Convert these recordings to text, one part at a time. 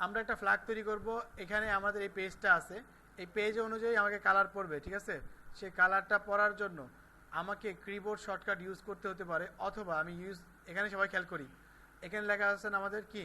আমরা একটা ফ্ল্যাগ তৈরি করব। এখানে আমাদের এই পেজটা আছে, এই পেজ অনুযায়ী আমাকে কালার পড়বে, ঠিক আছে? সেই কালারটা পড়ার জন্য আমাকে কিবোর্ড শর্টকাট ইউজ করতে হতে পারে, অথবা আমি এখানে সবাই খেয়াল করি, এখানে লেখা আছে আমাদের কি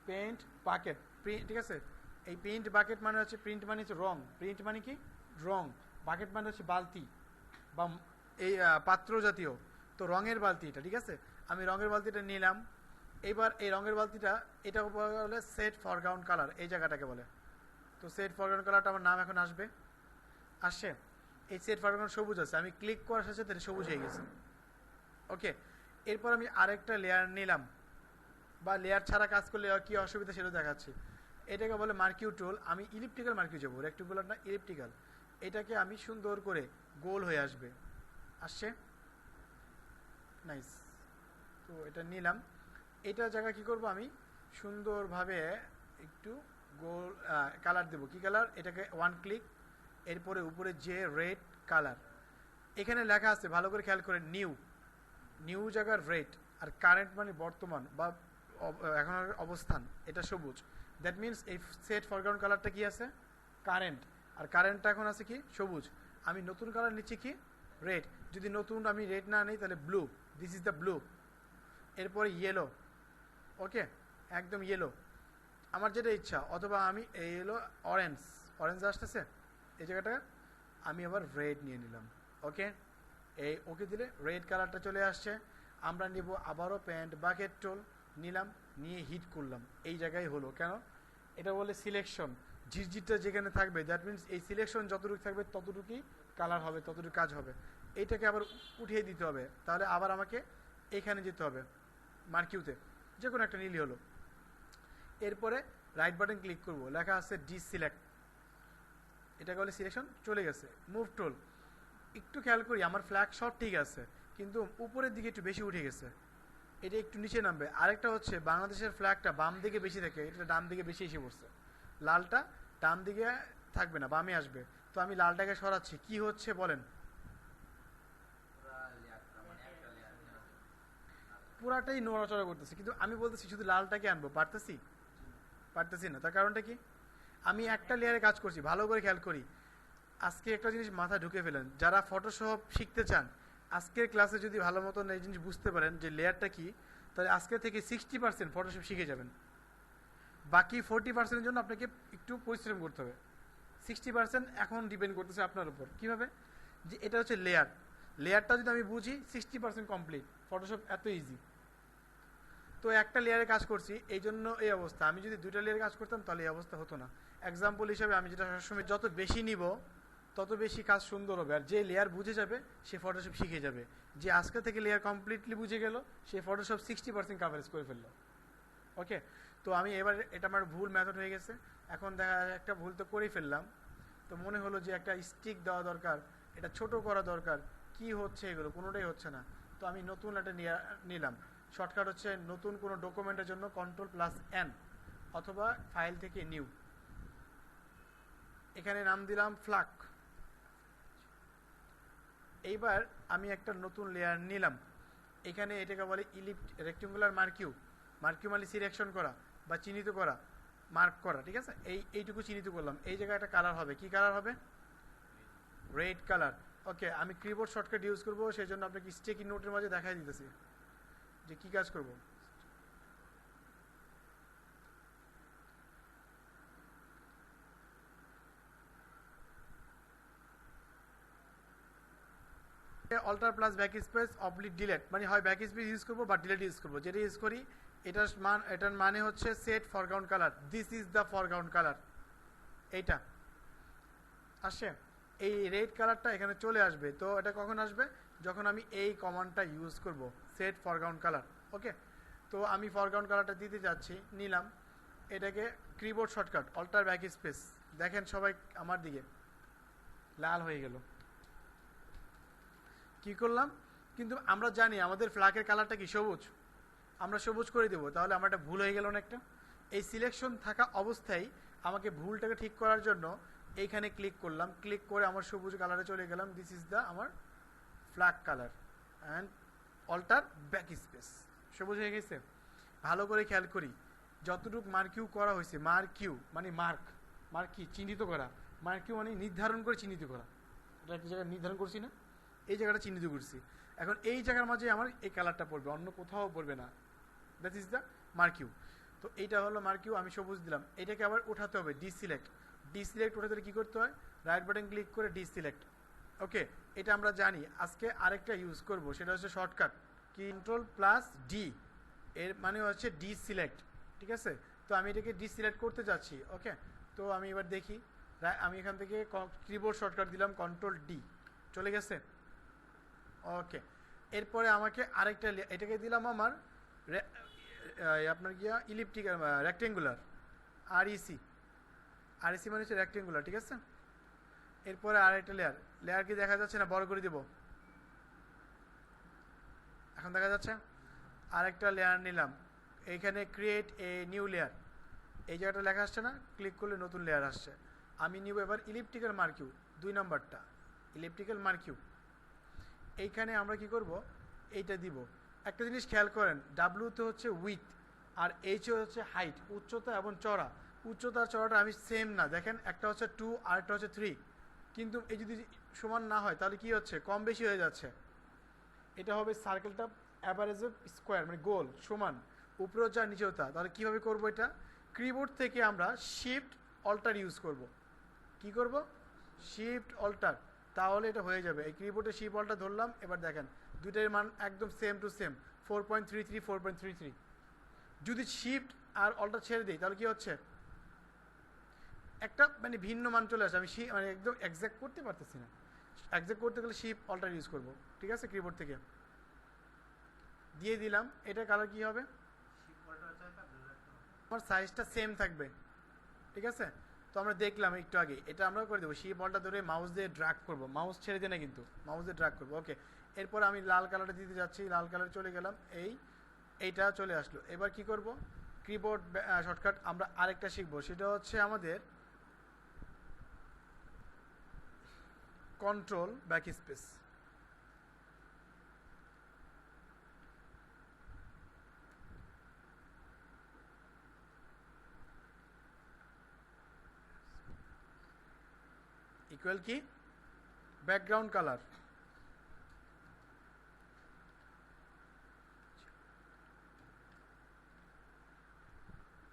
পেইন্ট বাকেট, ঠিক আছে? এই পেইন্ট বাকেট মানে হচ্ছে, প্রিন্ট মানে হচ্ছে রং, প্রিন্ট মানে কি রং, বাকেট মানে হচ্ছে বালতি বা এই পাত্র জাতীয়, তো রঙের বালতি এটা, ঠিক আছে? আমি রঙের বালতিটা নিলাম। এবার এই রঙের বালতিটা, এটা বলে সেট ফরগ্রাউন্ড কালার, এই জায়গাটাকে বলে। তো সেট ফরগ্রাউন্ড কালারটা আমার নাম এখন আসবে, আসছে। এই সেট ফরগ্রাউন্ড সবুজ আছে, আমি ক্লিক করার সাথে সাথে সবুজ হয়ে গেছে। ওকে, এরপর আমি আরেকটা লেয়ার নিলাম, বা লেয়ার ছাড়া কাজ করলে কি অসুবিধা সেটা দেখাচ্ছি। এটাকে বলে মার্কিউ টুল। আমি ইলিপ্টিক্যাল মার্কিউ যাবো, রেক্টেঙ্গুলার না, ইলিপ্টিক্যাল। এটাকে আমি সুন্দর করে গোল হয়ে আসবে, আসছে, নাইস। তো এটা নিলাম। এটা জায়গা কি করব, আমি সুন্দরভাবে একটু গোল কালার দেবো। কি কালার? এটাকে ওয়ান ক্লিক, এরপরে উপরে যে রেড কালার, এখানে লেখা আছে ভালো করে খেয়াল করে, নিউ, নিউ জায়গার রেড, আর কারেন্ট মানে বর্তমান বা এখন অবস্থান, এটা সবুজ। দ্যাট মিনস এই সেট ফরগ্রাউন্ড কালারটা কি আছে? কারেন্ট। আর কারেন্টটা এখন আছে কি সবুজ। আমি নতুন কালার নিচ্ছি কি রেড। যদি নতুন আমি রেড না নিই তাহলে blue, this is the blue. এরপরে ইয়েলো, ওকে, একদম ইয়েলো, আমার যেটা ইচ্ছা। অথবা আমি ইয়েলো, অরেঞ্জ, অরেঞ্জ আসতেছে এই জায়গাটা, আমি আবার রেড নিয়ে নিলাম। ওকে, এই ওকে দিলে রেড কালারটা চলে আসছে। আমরা নিব আবারও পেন্ট বাকেট টুল, নিলাম, নিয়ে হিট করলাম। এই জায়গায় হলো কেন? এটা বলে সিলেকশন। ঝিরঝিরটা যেখানে থাকবে, দ্যাট মিনস এই সিলেকশন যতটুকু থাকবে ততটুকুই কালার হবে, ততটুকু কাজ হবে। এইটাকে আবার উঠিয়ে দিতে হবে, তাহলে আবার আমাকে এখানে যেতে হবে মার্কিউতে, যে কোনো একটা নিলি হলো। এরপরে রাইট বাটন ক্লিক করব, লেখা আছে ডিসিলেক্ট, এটাকে বলে সিলেকশন, চলে গেছে। মুভ টুল, একটু খেয়াল করি আমার ফ্ল্যাগ শট ঠিক আছে, কিন্তু উপরের দিকে একটু বেশি উঠে গেছে, এটা একটু নিচে নামবে। আরেকটা হচ্ছে বাংলাদেশের ফ্ল্যাগটা বাম দিকে বেশি থাকে, এটা ডান দিকে বেশি এসে পড়ছে। লালটা ডান দিকে থাকবে না, বামে আসবে। তো আমি লালটাকে সরাচ্ছি, কি হচ্ছে বলেন? পুরাটাই নড়াচড়া করতেছে, কিন্তু আমি বলতেছি শুধু লালটাকে আনবো, পারতেছি না। তার কারণটা কি? আমি একটা লেয়ারে কাজ করছি, ভালো করে খেয়াল করি। আজকে একটা জিনিস মাথা ঢুকে ফেলেন, যারা ফটোশপ শিখতে চান, আজকের ক্লাসে যদি ভালো মতন এই জিনিস বুঝতে পারেন যে লেয়ারটা কি, তাহলে আজকে থেকে 60% ফটোশপ শিখে যাবেন। বাকি 40%-এর জন্য আপনাকে একটু পরিশ্রম করতে হবে। 60% এখন ডিপেন্ড করতেছে আপনার উপর, কিভাবে, যে এটা হচ্ছে লেয়ার, লেয়ারটা যদি আমি বুঝি 60% কমপ্লিট, ফটোশপ এত ইজি। তো একটা লেয়ারে কাজ করছি, এই জন্য এই অবস্থা। আমি যদি দুইটা লেয়ারে কাজ করতাম তাহলে এই অবস্থা হতো না। এক্সাম্পল হিসাবে আমি যেটা সবসময়, যত বেশি নিব তত বেশি কাজ সুন্দর হবে। আর যে লেয়ার বুঝে যাবে সে ফটোশপ শিখে যাবে। যে আজকে থেকে লেয়ার কমপ্লিটলি বুঝে গেল, সে ফটোশপ 60% কাভারেজ করে ফেললো। ওকে, তো আমি এবার, এটা আমার ভুল মেথড হয়ে গেছে। এখন দেখা যায় একটা ভুল তো করেই ফেললাম, তো মনে হলো যে একটা স্টিক দেওয়া দরকার, এটা ছোট করা দরকার, কি হচ্ছে এগুলো, কোনোটাই হচ্ছে না। তো আমি নতুন একটা নিলাম। শর্টকাট হচ্ছে নতুন কোনো ডকুমেন্টের জন্য Ctrl+N, অথবা ফাইল থেকে নিউ, এখানে নাম দিলাম ফ্ল্যাগ। এইবার আমি একটা নতুন লেয়ার নিলাম, এখানে এটাকে বলে রেক্টেঙ্গুলার মার্কিউ। মার্কিউ মানে সিলেকশন করা বা চিহ্নিত করা, মার্ক করা, ঠিক আছে? এইটুকু চিহ্নিত করলাম। এই জায়গায় একটা কালার হবে, কি কালার হবে? Red colour. ওকে, আমি কিবোর্ড শর্টকাট ইউজ করবো, সেই জন্য আপনাকে স্টিকি নোটের মাঝে দেখাই দিতেছি যে কি কাজ করব। Alter plus back space oblique delete, মানে হয় ব্যাক স্পেস ইউজ করবো বা ডিলেট ইউজ করবো, যেটা ইউজ করি। এটার মানে হচ্ছে set foreground colour, this is the foreground colour, এইটা আসছে। এই রেড কালারটা এখানে চলে আসবে। তো এটা কখন আসবে? যখন আমি এই কমান্ডটা ইউজ করব, সেট ফরগ্রাউন্ড কালার। ওকে, তো আমি ফরগ্রাউন্ড কালারটা দিতে যাচ্ছি, নিলাম। এটাকে keyboard shortcut alter back space, দেখেন সবাই আমার দিকে, লাল হয়ে গেল। কি করলাম? কিন্তু আমরা জানি আমাদের ফ্ল্যাগের কালারটা কি সবুজ, আমরা সবুজ করে দেবো, তাহলে আমার একটা ভুল হয়ে গেল না একটা। এই সিলেকশন থাকা অবস্থায় আমাকে ভুলটাকে ঠিক করার জন্য এইখানে ক্লিক করলাম, ক্লিক করে আমার সবুজ কালারে চলে গেলাম, দিস ইজ দ্য আমার flag colour, and alter back space, সবুজ হয়ে গেছে। ভালো করে খেয়াল করি, যতটুকু মার্কিউ করা হয়েছে, মার্কিউ মানে মার্ক কি চিহ্নিত করা, মার্কিউ মানে নির্ধারণ করে চিহ্নিত করা, এটা একটা জায়গায় নির্ধারণ করছি না, এই জায়গাটা চিহ্নিত করছি। এখন এই জায়গার মাঝে আমার এই কালারটা পড়বে, অন্য কোথাও পড়বে না, দ্যাট ইজ দ্য মার্কিউ। তো এইটা হলো মার্কিউ, আমি সবুজ দিলাম। এটাকে আবার উঠাতে হবে, ডিসিলেক্ট উঠাতে হলে কী করতে হয়, রাইট বাটন ক্লিক করে ডিসিলেক্ট। ওকে, এটা আমরা জানি। আজকে আরেকটা ইউজ করব, সেটা হচ্ছে শর্টকাট Ctrl+D, এর মানে হচ্ছে ডিসিলেক্ট, ঠিক আছে। তো আমি এটাকে ডিসিলেক্ট করতে যাচ্ছি। ওকে, তো আমি এবার দেখি, আমি এখান থেকে কিবোর্ড শর্টকাট দিলাম Ctrl+D, চলে গেছে। ওকে, এরপরে আমাকে আরেকটা, এটাকে দিলাম আমার আপনার গিয়া ইলিপ্টিক্যাল রেক্টেঙ্গুলার, আরইসি মানে হচ্ছে রেক্টেঙ্গুলার, ঠিক আছে। এরপরে আরেকটা লেয়ার কি দেখা যাচ্ছে না, বড় করে দেব, এখন দেখা যাচ্ছে। আরেকটা লেয়ার নিলাম, এইখানে ক্রিয়েট এ নিউ লেয়ার, এই জায়গাটা লেখা আসছে না, ক্লিক করলে নতুন লেয়ার আসছে। আমি নিব এবার ইলিপ্টিক্যাল মার্কিউ, 2 নম্বরটা ইলিপ্টিক্যাল মার্কিউ। এইখানে আমরা কি করব, এইটা দিব। একটা জিনিস খেয়াল করেন, ডাব্লিউতে হচ্ছে উইথ আর এইচে হচ্ছে হাইট, উচ্চতা এবং চড়া। উচ্চতা আর চড়াটা আমি সেম না, দেখেন একটা হচ্ছে 2 আর একটা হচ্ছে 3, কিন্তু এই যদি সমান না হয় তাহলে কি হচ্ছে, কম বেশি হয়ে যাচ্ছে। এটা হবে সার্কেলটা অ্যাভারেজে স্কোয়ার, মানে গোল সমান, উপরেও যা নিচেও তা। তাহলে কীভাবে করবো এটা, কিবোর্ড থেকে আমরা শিফট অল্টার ইউজ করব। কি করব, শিফট অল্টার, তাহলে এটা হয়ে যাবে। এই কিবোর্ডে শিফট অল্টার ধরলাম, এবার দেখেন দুইটার মান একদম সেম টু সেম, 4.33 4.33। যদি শিফট আর অল্টার ছেড়ে দিই তাহলে কি হচ্ছে, একটা মানে ভিন্ন মান চলে আসে। আমি মানে একদম এক্সাক্ট করতে পারতেছি না, এক্সাক্ট করতে গেলে শিফট অল্টার ইউজ করব, ঠিক আছে। কিবোর্ড থেকে দিয়ে দিলাম, এটা কালার কি হবে, আমার সাইজটা সেম থাকবে, ঠিক আছে। তো আমরা দেখলাম একটু আগে, এটা আমরা করে দেবো, শিপ বলটা ধরে মাউস দিয়ে ড্র্যাগ করবো, মাউস ছেড়ে দিয়ে না কিন্তু, মাউস দিয়ে ড্র্যাগ করবো। ওকে, এরপর আমি লাল কালারটা দিতে যাচ্ছি, লাল কালার চলে গেলাম, এইটা চলে আসলো। এবার কি করব, কিবোর্ড শর্টকাট আমরা আরেকটা শিখবো, সেটা হচ্ছে আমাদের কন্ট্রোল ব্যাকস্পেস। ইকুয়াল কি, ব্যাকগ্রাউন্ড কালার।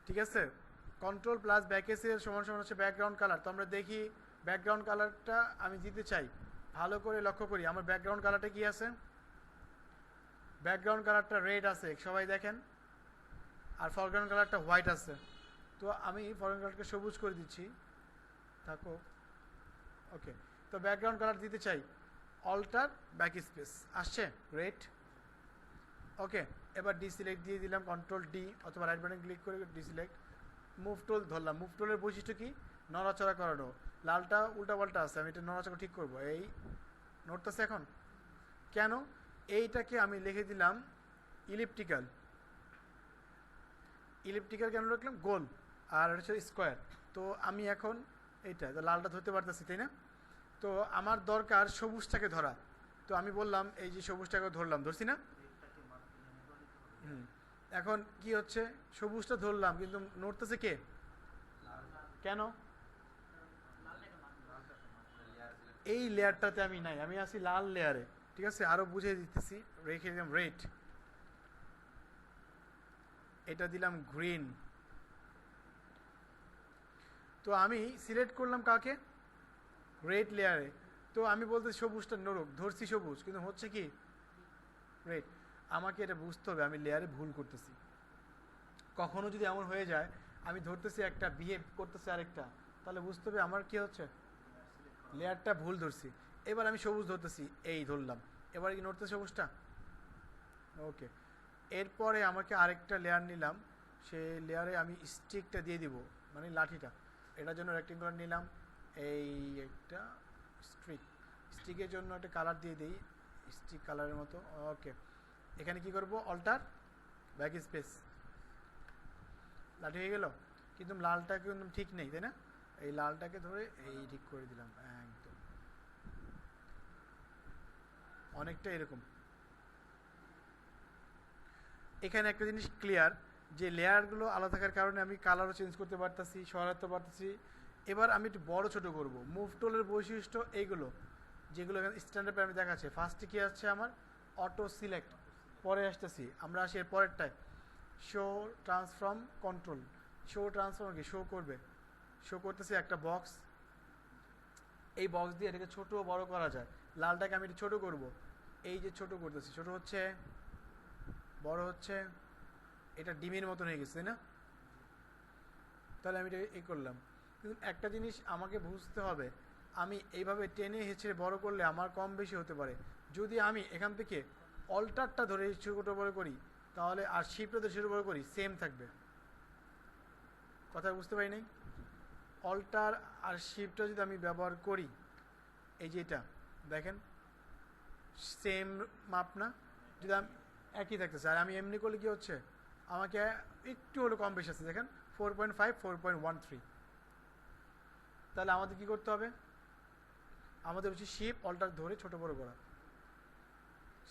ঠিক আছে, কন্ট্রোল প্লাস ব্যাকএস এর সমান সমান হচ্ছে ব্যাকগ্রাউন্ড কালার। তো আমরা দেখি ব্যাকগ্রাউন্ড কালারটা আমি দিতে চাই, ভালো করে লক্ষ্য করি আমার ব্যাকগ্রাউন্ড কালারটা কি আছে, ব্যাকগ্রাউন্ড কালারটা রেড আছে, সবাই দেখেন, আর ফরগ্রাউন্ড কালারটা হোয়াইট আছে। তো আমি ফরগ্রাউন্ড কালারকে সবুজ করে দিচ্ছি, থাকো। ওকে, তো ব্যাকগ্রাউন্ড কালার দিতে চাই, অল্টার ব্যাকস্পেস, আসছে রেড। ওকে, এবার ডিসিলেক্ট দিয়ে দিলাম, কন্ট্রোল ডি অথবা রাইট বাটন ক্লিক করে ডিসিলেক্ট। মুভ টুল ধরলাম, মুভ টুলের বৈশিষ্ট্য কি, নড়াচড়া করানো। লালটা উল্টা পাল্টা আছে, আমি এটা নড়াচড়া ঠিক করবো, এই নড়তেছে এখন কেন। এইটাকে আমি লিখে দিলাম ইলিপ্টিক্যাল, ইলিপ্টিক্যাল কেন লিখলাম, গোল, আর হচ্ছে স্কোয়ার। তো আমি এখন এইটা লালটা ধরতে পারতেছি, তাই না। তো আমার দরকার সবুজটাকে ধরা, তো আমি বললাম এই যে সবুজটাকে ধরলাম, ধরছি না। এখন কি হচ্ছে, সবুজটা ধরলাম কিন্তু নড়তেছে কে, কেন, এই লেয়ারটাতে আমি নাই, আমি আছি লাল লেয়ারে, ঠিক আছে। আরো বুঝিয়ে দিতেছি, রেখে দিলাম রেড, এটা দিলাম গ্রিন। তো আমি সিলেক্ট করলাম কাকে, রেড লেয়ারে। তো আমি বলতে সবুজটা নড়ুক, ধরছি সবুজ কিন্তু হচ্ছে কি রেড। আমাকে এটা বুঝতে হবে আমি লেয়ারে ভুল করতেছি। কখনো যদি এমন হয়ে যায় আমি ধরতেছি একটা, বিহেভ করতেছি আরেকটা, তাহলে বুঝতে হবে আমার কি হচ্ছে, লেয়ারটা ভুল ধরছি। এবার আমি সবুজ ধরতেছি, এই ধরলাম, এবার কি নড়তেছে সবুজটা। ওকে, এরপরে আমাকে আরেকটা লেয়ার নিলাম, সেই লেয়ারে আমি স্টিকটা দিয়ে দিব, মানে লাঠিটা। এটার জন্য রেক্টেঙ্গুলার নিলাম, এই একটা স্টিকের জন্য একটা কালার দিয়ে দিই, স্টিক কালারের মতো। ওকে, এখানে কি করব, অল্টার ব্যাকস্পেস, লাঠি হয়ে গেল, কিন্তু লালটা কিন্তু ঠিক নেই, তাই না। এই লালটাকে ধরে এই ঠিক করে দিলাম, একদম অনেকটা এরকম। এখানে একটা জিনিস ক্লিয়ার, যে লেয়ারগুলো আলাদা থাকার কারণে আমি কালারও চেঞ্জ করতে পারতেছি, সরাতে পারতেছি। এবার আমি একটু বড় ছোট করব। মুভ টুলের বৈশিষ্ট্য এইগুলো, যেগুলো এখানে স্ট্যান্ডার্ড আমি দেখাচ্ছে। ফার্স্টে কি আসছে আমার অটো সিলেক্ট, পরে আসতেছি আমরা আসি এর পরেরটায় show transform control. Show transform কি শো করবে, শো করতেছি একটা বক্স, এই বক্স দিয়ে এটাকে ছোট বড় করা যায়। লালটাকে আমি একটু ছোট করব, এই যে ছোট করতেছি, ছোট হচ্ছে বড় হচ্ছে, এটা ডিমের মতন হয়ে গেছে তাই না? তাহলে আমি এটা এই করলাম। কিন্তু একটা জিনিস আমাকে বুঝতে হবে, আমি এইভাবে টেনে হেঁচড়ে বড় করলে আমার কম বেশি হতে পারে। যদি আমি এখান থেকে অল্টারটা ধরে ছোট বড় করি তাহলে, আর শিপটা ধরে ছোট বড় করি, সেম থাকবে। কথা বুঝতে পারি নাই? অল্টার আর শিপটা যদি আমি ব্যবহার করি, এই যে এটা দেখেন সেম মাপ না, যদি আমি একই থাকতেছে। আর আমি এমনি করলে কি হচ্ছে, আমাকে একটু হলো কম বেশি আছে, দেখেন 4.5 4.13। তাহলে আমাদের কি করতে হবে, আমাদের হচ্ছে শিপ অল্টার ধরে ছোট বড় করা।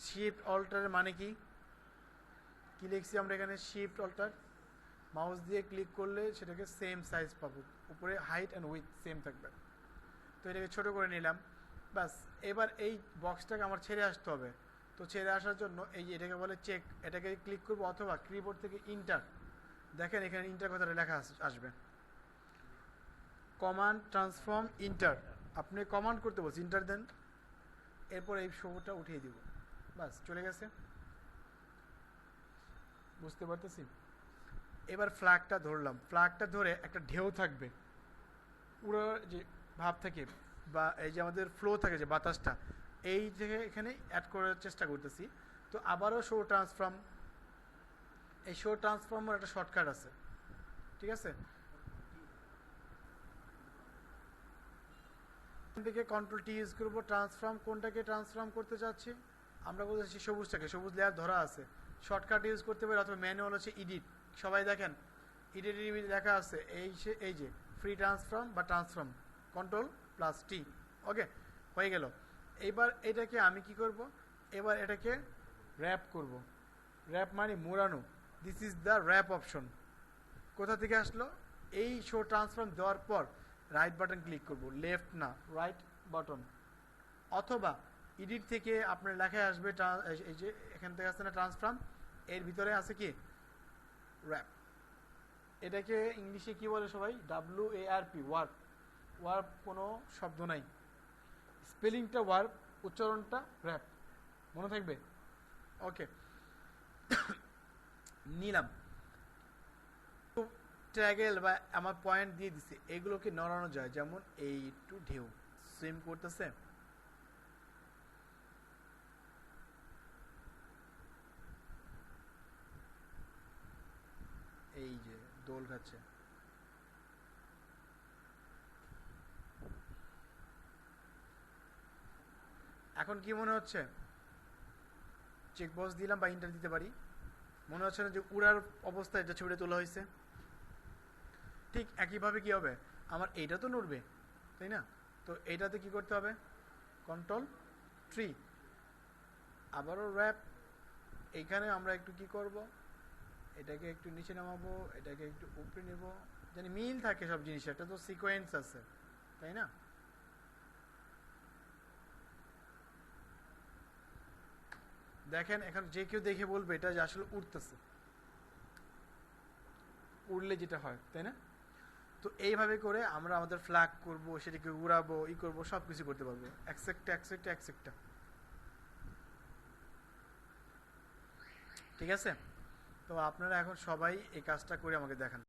শিফট অল্টারের মানে কি কি লিখছি আমরা এখানে, শিফট অল্টার, মাউস দিয়ে ক্লিক করলে সেটাকে সেম সাইজ পাবো, উপরে হাইট অ্যান্ড উইথ সেম থাকবে। তো এটাকে ছোট করে নিলাম, ব্যাস। এবার এই বক্সটাকে আমার ছেড়ে আসতে হবে। তো ছেড়ে আসার জন্য এই যে এটাকে বলে চেক, এটাকে ক্লিক করবো, অথবা কিবোর্ড থেকে ইন্টার, দেখেন এখানে ইন্টার কথাটা লেখা আসবে, কমান্ড ট্রান্সফর্ম ইন্টার। আপনি কমান্ড করতে বলছি, ইন্টার দেন, এরপর এই শোটা উঠিয়ে দিব, বাস চলে গেছে। বুঝতে পারতেছি? এবার ফ্ল্যাগটা ধরলাম, ফ্ল্যাগটা ধরে একটা ঢেউ থাকবে, পুরো যে ভাব থাকে বা এই যে আমাদের ফ্লো থাকে যে বাতাসটা, এই থেকে এখানে অ্যাড করার চেষ্টা করতেছি। তো আবারও শো ট্রান্সফর্ম, এই শো ট্রান্সফর্মের একটা শর্টকাট আছে, ঠিক আছে? এখান থেকে কন্ট্রোল টি ইউজ করবো। ট্রান্সফর্ম কোনটাকে ট্রান্সফর্ম করতে চাচ্ছি আমরা, বলতেছি সবুজটাকে, সবুজ লেয়ার ধরা আছে, শর্টকাট ইউজ করতে পারি, অথবা ম্যানুয়াল হচ্ছে এডিট। সবাই দেখেন এডিট লেখা আছে, এই যে ফ্রি ট্রান্সফর্ম বা ট্রান্সফর্ম, কন্ট্রোল প্লাস টি, ওকে হয়ে গেল। এইবার এটাকে আমি কি করব, এবার এটাকে র্যাপ করব। র্যাপ মানে মোড়ানো, this is the wrap option. কোথা থেকে আসলো, এই শো ট্রান্সফর্ম দেওয়ার পর রাইট বাটন ক্লিক করব, লেফট না রাইট বাটন, অথবা এডিট থেকে আপনার লেখায় আসবে, এই যে এখান থেকে আসছে না ট্রান্সফর্ম, এর ভিতরে আছে কি র্যাপ। এটাকে ইংলিশে কি বলে সবাই, WARP, ওয়ার্প। ওয়ার্প কোনো শব্দ নাই, স্পেলিংটা ওয়ার্প, উচ্চারণটা র্যাপ, মনে থাকবে? ওকে নিলাম। ট্র্যাগেল বা আমার পয়েন্ট দিয়ে দিছে, এগুলোকে নড়ানো যায়, যেমন এই একটু ঢেউ সুইম করতেছে, এই যে দোল খাচ্ছে। এখন কি মনে হচ্ছে, চেক বক্স দিলাম বা ইন্টার দিতে পারি, মনে হচ্ছে না যে উড়ার অবস্থায় এটা ছবিটা তোলা হয়েছে? ঠিক একইভাবে কি হবে, আমার এইটা তো নড়বে তাই না? তো এইটাতে কি করতে হবে, কন্ট্রোল ট্রি, আবারও র্যাপ। এইখানে আমরা একটু কি করব, এটাকে একটু নিচে নামাবো, এটাকে একটু উপরে নেব, জানি মিল থাকে সব জিনিস, একটা তো সিকোয়েন্স আছে তাই না? দেখেন এখন যে কেউ দেখে বলবে এটা যে আসলে উড়তেছে, উড়লে যেটা হয় তাই না? তো এইভাবে করে আমরা আমাদের ফ্ল্যাগ করব, সেটাকে উড়াবো, করবো, সব কিছু করতে পারবো, একসেপ্টটা। ঠিক আছে? তো আপনারা এখন সবাই এই কাজটা করে আমাকে দেখান।